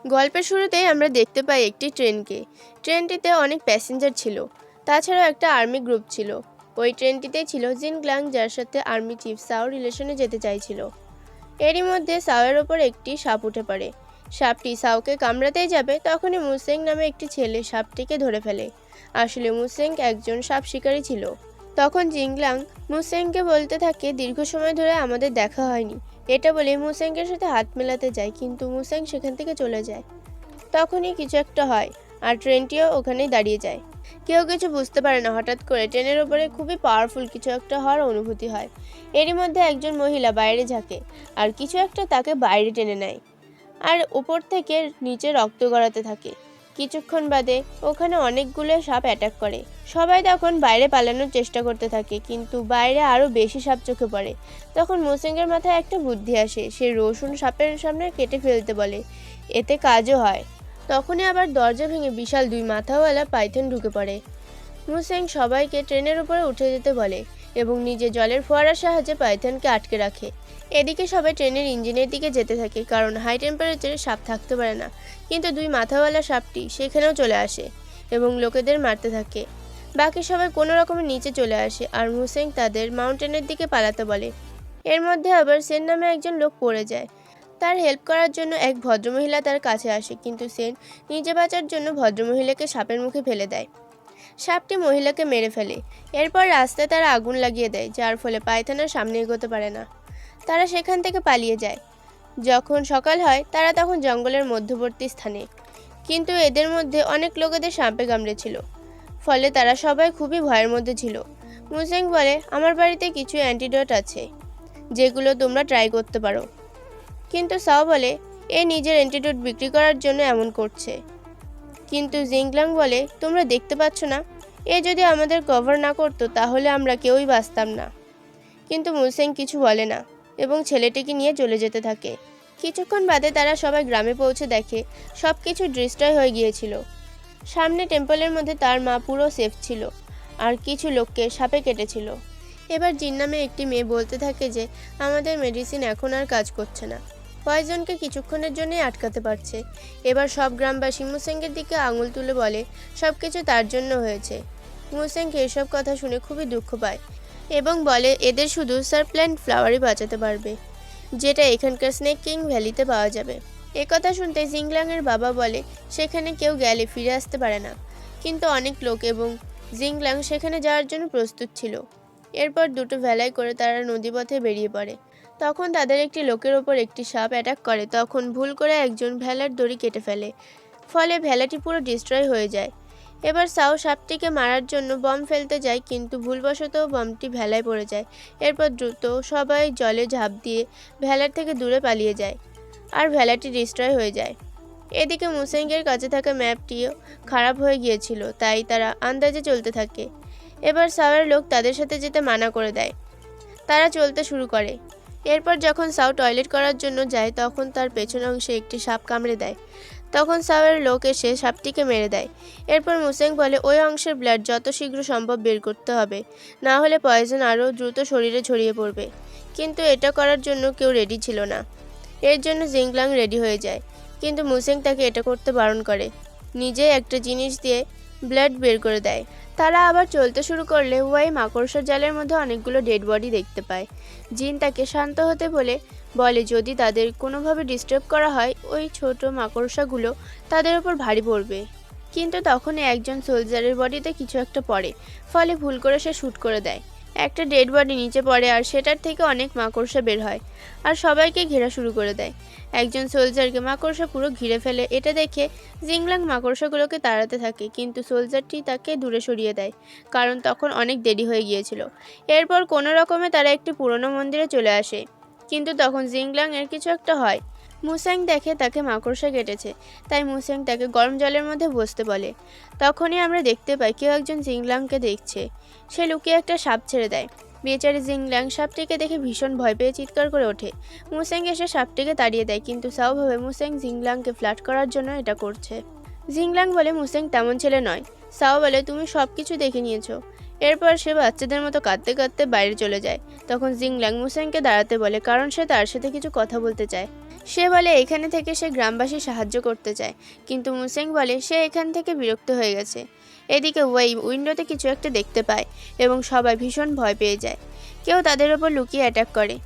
গল্পের শুরুতেই আমরা দেখতে পাই একটি ট্রেনকে। ট্রেনটিতে অনেক প্যাসেঞ্জার ছিল, তাছাড়াও একটা আর্মি গ্রুপ ছিল। ওই ট্রেনটিতে ছিল জিন গ্লাং, যার সাথে আর্মি চিফ সাও রিলেশনে যেতে চাইছিল। এরই মধ্যে সাওয়ের ওপর একটি সাপ উঠে পড়ে। সাপটি সাওকে কামড়াতেই যাবে, তখনই মুসেং নামে একটি ছেলে সাপটিকে ধরে ফেলে। আসলে মুসেং একজন সাপ শিকারী ছিল। তখন জিংলাং মুসেংকে বলতে থাকে, দীর্ঘ সময় ধরে আমাদের দেখা হয়নি। এটা বলে মুসেংয়ের সাথে হাত মেলাতে যায়, কিন্তু মুসেং সেখান থেকে চলে যায়। তখনই কিছু একটা হয়, আর ট্রেনটিও ওখানেই দাঁড়িয়ে যায়। কেউ কিছু বুঝতে পারে না, হঠাৎ করে ট্রেনের ওপরে খুবই পাওয়ারফুল কিছু একটা হওয়ার অনুভূতি হয়। এরই মধ্যে একজন মহিলা বাইরে ঝাঁকে, আর কিছু একটা তাকে বাইরে টেনে নেয়, আর উপর থেকে নিচে রক্ত গড়াতে থাকে। কিছুক্ষণ বাদে ওখানে অনেকগুলো সাপ অ্যাটাক করে। সবাই তখন বাইরে পালানোর চেষ্টা করতে থাকে, কিন্তু বাইরে আরও বেশি সাপ চোখে পড়ে। তখন মোসেঙ্গের মাথায় একটা বুদ্ধি আসে, সে রসুন সাপের সামনে কেটে ফেলতে বলে, এতে কাজও হয়। তখনই আবার দরজা ভেঙে বিশাল দুই মাথাওয়ালা পাইথন ঢুকে পড়ে। মুসেং সবাইকে ট্রেনের উপরে উঠে যেতে বলে এবং নিজে জলের ফোয়ারার সাহায্যে পাইথনকে আটকে রাখে। এদিকে সবাই ট্রেনের ইঞ্জিনের দিকে যেতে থাকে, কারণ হাই টেম্পারেচারে সাপ থাকতে পারে না। কিন্তু দুই মাথাওয়ালা সাপটি সেখানেও চলে আসে এবং লোকেদের মারতে থাকে। বাকি সবাই কোনো রকমের নিচে চলে আসে, আর মুসেং তাদের মাউন্টেনের দিকে পালাতে বলে। এর মধ্যে আবার সেন নামে একজন লোক পড়ে যায়। তার হেল্প করার জন্য এক ভদ্রমহিলা তার কাছে আসে, কিন্তু সেন নিজে বাঁচার জন্য ভদ্রমহিলাকে সাপের মুখে ফেলে দেয়। সাপটি মহিলাকে মেরে ফেলে। এরপর রাস্তায় তারা আগুন লাগিয়ে দেয়, যার ফলে পায়থানার সামনে এগোতে পারে না। তারা সেখান থেকে পালিয়ে যায়। যখন সকাল হয় তারা তখন জঙ্গলের মধ্যবর্তী স্থানে, কিন্তু এদের মধ্যে অনেক লোকেদের সাপে কামড়েছিল, ফলে তারা সবাই খুবই ভয়ের মধ্যে ছিল। মুসেং বলে, আমার বাড়িতে কিছু অ্যান্টিডোট আছে, যেগুলো তোমরা ট্রাই করতে পারো। কিন্তু সাও বলে, এ নিজের অ্যান্টিডোট বিক্রি করার জন্য এমন করছে। কিন্তু জিংলাং বলে, তোমরা দেখতে পাচ্ছ না, এ যদি আমাদের কভার না করতো তাহলে আমরা কেউই বাঁচতাম না। কিন্তু মুসেং কিছু বলে না এবং ছেলেটিকে নিয়ে চলে যেতে থাকে। কিছুক্ষণ বাদে তারা সবাই গ্রামে পৌঁছে দেখে সব কিছু ডিস্ট্রয় হয়ে গিয়েছিল। সামনে টেম্পলের মধ্যে তার মা পুরো সেফ ছিল, আর কিছু লোককে সাপে কেটেছিল। এবার জিন নামে একটি মেয়ে বলতে থাকে যে আমাদের মেডিসিন এখন আর কাজ করছে না, কয়েকজনকে কিছুক্ষণের জন্যই আটকাতে পারছে। এবার সব গ্রামবাসী মুসেংয়ের দিকে আঙুল তুলে বলে সব কিছু তার জন্য হয়েছে। মুসেং এসব কথা শুনে খুবই দুঃখ পায় এবং বলে এদের শুধু সারপ্ল্যান্ট ফ্লাওয়ারই বাঁচাতে পারবে, যেটা এখানকার স্নেক কিং ভ্যালিতে পাওয়া যাবে। কথা শুনতে জিংলাংয়ের বাবা বলে সেখানে কেউ গেলে ফিরে আসতে পারে না, কিন্তু অনেক লোক এবং জিংলাং সেখানে যাওয়ার জন্য প্রস্তুত ছিল। এরপর দুটো ভেলায় করে তারা নদীপথে বেরিয়ে পড়ে। তখন তাদের একটি লোকের ওপর একটি সাপ অ্যাটাক করে, তখন ভুল করে একজন ভেলার দড়ি কেটে ফেলে, ফলে ভেলাটি পুরো ডিস্ট্রয় হয়ে যায়। এবার সাও সাপটিকে মারার জন্য বম ফেলতে যায়, কিন্তু ভুলবশত বমটি ভেলায় পড়ে যায়। এরপর দ্রুত সবাই জলে ঝাঁপ দিয়ে ভেলার থেকে দূরে পালিয়ে যায়, আর ভেলাটি ডিস্ট্রয় হয়ে যায়। এদিকে মুসেংয়ের কাছে থাকা ম্যাপটিও খারাপ হয়ে গিয়েছিল, তাই তারা আন্দাজে চলতে থাকে। এবার সাওয়ের লোক তাদের সাথে যেতে মানা করে দেয়। তারা চলতে শুরু করে। এরপর যখন সাও টয়লেট করার জন্য যায়, তখন তার পেছন অংশে একটি সাপ কামড়ে দেয়। তখন সাওয়ের লোক এসে সাপটিকে মেরে দেয়। এরপর মুসেং বলে ওই অংশের ব্লাড যত শীঘ্র সম্ভব বের করতে হবে, না হলে পয়জন আরও দ্রুত শরীরে ছড়িয়ে পড়বে। কিন্তু এটা করার জন্য কেউ রেডি ছিল না। এর জন্য জিংলাং রেডি হয়ে যায়, কিন্তু মুসেং তাকে এটা করতে বারণ করে। নিজে একটা জিনিস দিয়ে ব্লাড বের করে দেয়। তারা আবার চলতে শুরু করলে ওয়াই মাকড়সার জালের মধ্যে অনেকগুলো ডেড বডি দেখতে পায়। জিন তাকে শান্ত হতে বলে যদি তাদের কোনোভাবে ডিস্টার্ব করা হয়, ওই ছোট মাকড়সাগুলো তাদের ওপর ভারী পড়বে। কিন্তু তখনই একজন সোলজারের বডিতে কিছু একটা পড়ে, ফলে ভুল করে সে শ্যুট করে দেয়। একটা ডেড বডি নিচে পড়ে, আর সেটার থেকে অনেক মাকড়সা বের হয় আর সবাইকে ঘেরা শুরু করে দেয়। একজন সোলজারকে মাকড়সা পুরো ঘিরে ফেলে। এটা দেখে জিংলাং মাকড়সাগুলোকে তাড়াতে থাকে, কিন্তু সোলজারটি তাকে দূরে সরিয়ে দেয়, কারণ তখন অনেক দেরি হয়ে গিয়েছিল। এরপর কোনো রকমে তারা একটি পুরনো মন্দিরে চলে আসে, কিন্তু তখন জিংলাং এর কিছু একটা হয়। মুসেং দেখে তাকে মাকড়সা কেটেছে, তাই মুসেং তাকে গরম জলের মধ্যে বসতে বলে। তখনই আমরা দেখতে পাই কেউ একজন জিংলাংকে দেখছে। সে লুকিয়ে একটা সাপ ছেড়ে দেয়। বেচারি জিংলাং সাপটিকে দেখে ভীষণ ভয় পেয়ে চিৎকার করে ওঠে। মুসেং এসে সাপটিকে তাড়িয়ে দেয়, কিন্তু সাও ভাবে মুসেং জিংলাংকে ফ্ল্যাট করার জন্য এটা করছে। জিংলাং বলে মুসেং তেমন ছেলে নয়। সাও বলে তুমি সব কিছু দেখে নিয়েছো। এরপর সে বাচ্চাদের মতো কাঁদতে কাঁদতে বাইরে চলে যায়। তখন জিংলাং মুসেংকে দাঁড়াতে বলে, কারণ সে তার সাথে কিছু কথা বলতে চায়। সে বলে এখানে থেকে সে গ্রামবাসী সাহায্য করতে চায়, কিন্তু মুসেং বলে সে এখান থেকে বিরক্ত হয়ে গেছে। এদিকে ওয়েই উইন্ডোতে কিছু একটা দেখতে পায় এবং সবাই ভীষণ ভয় পেয়ে যায়। কেউ তাদের ওপর লুকিয়ে অ্যাটাক করে।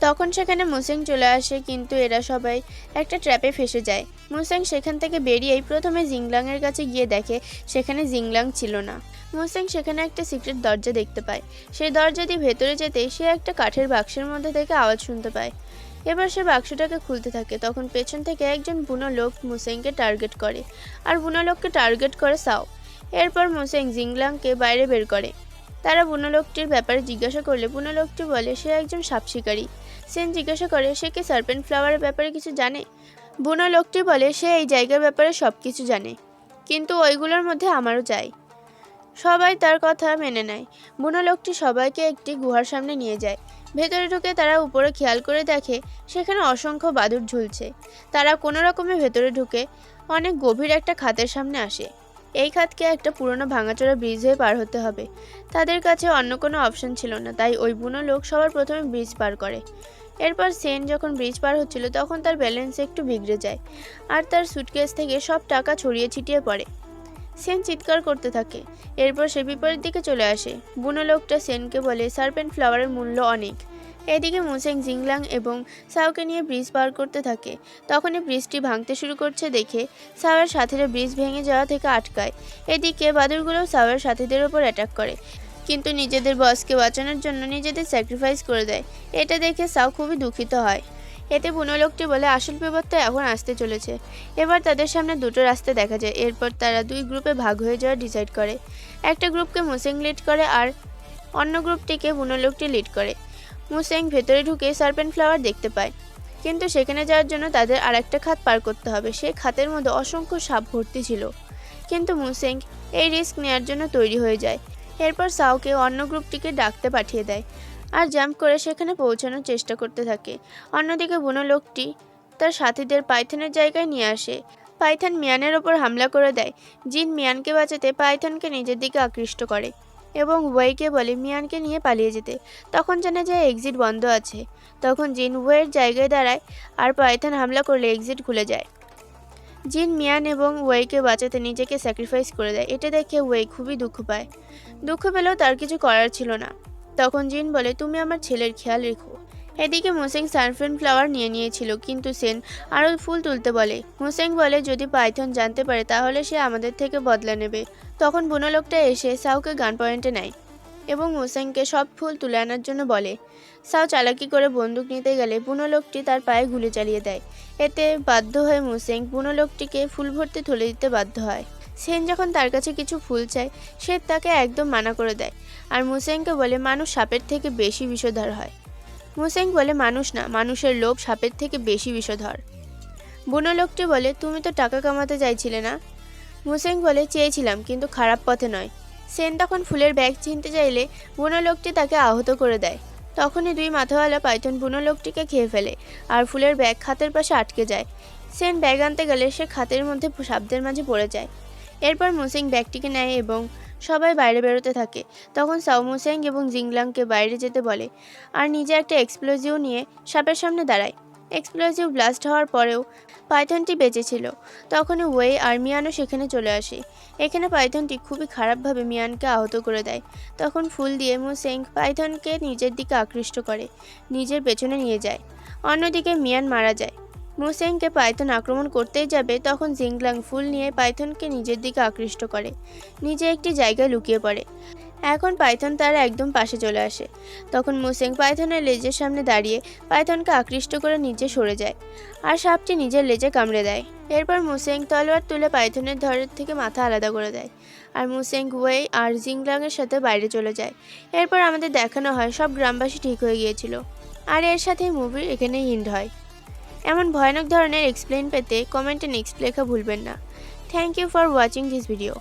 তখন সেখানে মুসেং চলে আসে, কিন্তু এরা সবাই একটা ট্র্যাপে ফেসে যায়। মুসেং সেখান থেকে বেরিয়েই প্রথমে জিংলাংয়ের কাছে গিয়ে দেখে সেখানে জিংলাং ছিল না। মুসেং সেখানে একটা সিক্রেট দরজা দেখতে পায়। সেই দরজা দিয়ে ভেতরে যেতেই সে একটা কাঠের বাক্সের মধ্যে থেকে আওয়াজ শুনতে পায়। এবার সে বাক্সটাকে খুলতে থাকে, তখন পেছন থেকে একজন বুনো লোক মুসেংকে টার্গেট করে, আর বুনো লোককে টার্গেট করে সাও। এরপর মুসেং জিংলাংকে বাইরে বের করে। তারা বুনো লোকটির ব্যাপারে জিজ্ঞাসা করলে বুনো লোকটি বলে সে একজন সাপ শিকারী। সেন জিজ্ঞাসা করে সে কি সার্পেন্ট ফ্লাওয়ারের ব্যাপারে কিছু জানে। বুনো লোকটি বলে সে এই জায়গার ব্যাপারে সব কিছু জানে, কিন্তু ওইগুলোর মধ্যে আমারও চাই। সবাই তার কথা মেনে নেয়। বুনো লোকটি সবাইকে একটি গুহার সামনে নিয়ে যায়। ভেতরে ঢুকে তারা উপরে খেয়াল করে দেখে সেখানে অসংখ্য বাদুড় ঝুলছে। তারা কোনো রকমে ভেতরে ঢুকে অনেক গভীর একটা খাতের সামনে আসে। এই খাতকে একটা পুরনো ভাঙাচোরা ব্রিজ হয়ে পার হতে হবে। তাদের কাছে অন্য কোনো অপশন ছিল না, তাই ওই বুনো লোক সবার প্রথমে ব্রিজ পার করে। এরপর সেন যখন ব্রিজ পার হচ্ছিল তখন তার ব্যালেন্স একটু বিগড়ে যায়, আর তার সুটকেস থেকে সব টাকা ছড়িয়ে ছিটিয়ে পড়ে। সেন চিৎকার করতে থাকে। এরপর সে বিপরীত দিকে চলে আসে। বুনো লোকটা সেনকে বলে সার্পেন্ট ফ্লাওয়ারের মূল্য অনেক। এদিকে মুসেং জিংলাং এবং সাওকে নিয়ে ব্রিজ পার করতে থাকে। তখনই ব্রিজটি ভাঙতে শুরু করছে দেখে সাওয়ের সাথীরা ব্রিজ ভেঙে যাওয়া থেকে আটকায়। এদিকে বাদুড়গুলো সাওয়ের সাথীদের ওপর অ্যাটাক করে, কিন্তু নিজেদের বসকে বাঁচানোর জন্য নিজেদের স্যাক্রিফাইস করে দেয়। এটা দেখে সাও খুবই দুঃখিত হয়। এতে বুনো লোকটি বলে আসল বিপদটা এখন আসতে চলেছে। এবার তাদের সামনে দুটো রাস্তা দেখা যায়। এরপর তারা দুই গ্রুপে ভাগ হয়ে যাওয়া ডিসাইড করে। একটা গ্রুপকে মুসেং লিড করে আর অন্য গ্রুপটিকে বুনো লোকটি লিড করে। মুসেং ভেতরে ঢুকে সার্পেন্ট ফ্লাওয়ার দেখতে পায়, কিন্তু সেখানে যাওয়ার জন্য তাদের আর একটা খাত পার করতে হবে। সেই খাতের মধ্যে অসংখ্য সাপ ভর্তি ছিল, কিন্তু মুসেং এই রিস্ক নেওয়ার জন্য তৈরি হয়ে যায়। এরপর সাওকে অন্য গ্রুপটিকে ডাকতে পাঠিয়ে দেয় আর জাম্প করে সেখানে পৌঁছানোর চেষ্টা করতে থাকে। অন্যদিকে বুনো লোকটি তার সাথীদের পাইথনের জায়গায় নিয়ে আসে। পাইথন মিয়ানের ওপর হামলা করে দেয়। জিন মিয়ানকে বাঁচাতে পাইথনকে নিজের দিকে আকৃষ্ট করে এবং ওয়েকে বলে মিয়ানকে নিয়ে পালিয়ে যেতে। তখন জানা যায় এক্সিট বন্ধ আছে। তখন জিন ওয়ের জায়গায় দাঁড়ায় আর পাইথন হামলা করলে এক্সিট খুলে যায়। জিন মিয়ান এবং ওয়েকে বাঁচাতে নিজেকে স্যাক্রিফাইস করে দেয়। এটা দেখে ওয়ে খুবই দুঃখ পায়। দুঃখ পেলেও তার কিছু করার ছিল না। তখন জিন বলে তুমি আমার ছেলের খেয়াল রেখো। এদিকে মুসেং সার্পেন্ট ফ্লাওয়ার নিয়েছিল, কিন্তু সেন আরও ফুল তুলতে বলে। মুসেং বলে যদি পাইথন জানতে পারে তাহলে সে আমাদের থেকে বদলা নেবে। তখন বুনো লোকটা এসে সাওকে গান পয়েন্টে নেয় এবং মুসেংকে সব ফুল তুলে আনার জন্য বলে। সাও চালাকি করে বন্দুক নিতে গেলে বুনো লোকটি তার পায়ে গুলি চালিয়ে দেয়। এতে বাধ্য হয়ে মুসেং বুনো লোকটিকে ফুল ভর্তি তুলে দিতে বাধ্য হয়। সেন যখন তার কাছে কিছু ফুল চায় সে তাকে একদম মানা করে দেয় আর মুসেংকে বলে মানুষ সাপের থেকে বেশি বিষধর হয়। মুসেং বলে মানুষ না, মানুষের লোভ সাপের থেকে বেশি বিষধর। বুনো লোকটি বলে তুমি তো টাকা কামাতে চাইছিলে না। মুসেং বলে চেয়েছিলাম, কিন্তু খারাপ পথে নয়। সেন তখন ফুলের ব্যাগ চিনতে চাইলে বুনো লোকটি তাকে আহত করে দেয়। তখনই দুই মাথাওয়ালা পাইথন বুনো লোকটিকে খেয়ে ফেলে আর ফুলের ব্যাগ খাতের পাশে আটকে যায়। সেন ব্যাগ আনতে গেলে সে খাতের মধ্যে সাপদের মাঝে পড়ে যায়। এরপর মুসেং ব্যাগটিকে নেয় এবং সবাই বাইরে বেরোতে থাকে। তখন সাও মুসেং এবং জিংলাংকে বাইরে যেতে বলে আর নিজে একটা এক্সপ্লোজিভ নিয়ে সাপের সামনে দাঁড়ায়। এক্সপ্লোজিভ ব্লাস্ট হওয়ার পরেও পাইথনটি বেঁচে ছিল। তখনই ওয়ে আর মিয়ানও সেখানে চলে আসে। এখানে পাইথনটি খুবই খারাপভাবে মিয়ানকে আহত করে দেয়। তখন ফুল দিয়ে মুসেং পাইথনকে নিজের দিকে আকৃষ্ট করে নিজের পেছনে নিয়ে যায়। অন্যদিকে মিয়ান মারা যায়। মুসেংকে পাইথন আক্রমণ করতেই যাবে, তখন জিংলাং ফুল নিয়ে পাইথনকে নিজের দিকে আকৃষ্ট করে নিজে একটি জায়গায় লুকিয়ে পড়ে। এখন পাইথন তার একদম পাশে চলে আসে। তখন মুসেং পাইথনের লেজের সামনে দাঁড়িয়ে পাইথনকে আকৃষ্ট করে নিচে সরে যায় আর সাপটি নিজের লেজে কামড়ে দেয়। এরপর মুসেং তলোয়ার তুলে পাইথনের ধরের থেকে মাথা আলাদা করে দেয় আর মুসেং ওয়ে আর জিংলাংয়ের সাথে বাইরে চলে যায়। এরপর আমাদের দেখানো হয় সব গ্রামবাসী ঠিক হয়ে গিয়েছিল। আর এর সাথেই মুভির এখানেই এন্ড হয়। এমন ভয়ানক ধরনের এক্সপ্লেন পেতে কমেন্টে নেক্সট লেখা ভুলবেন না। Thank you for watching this video.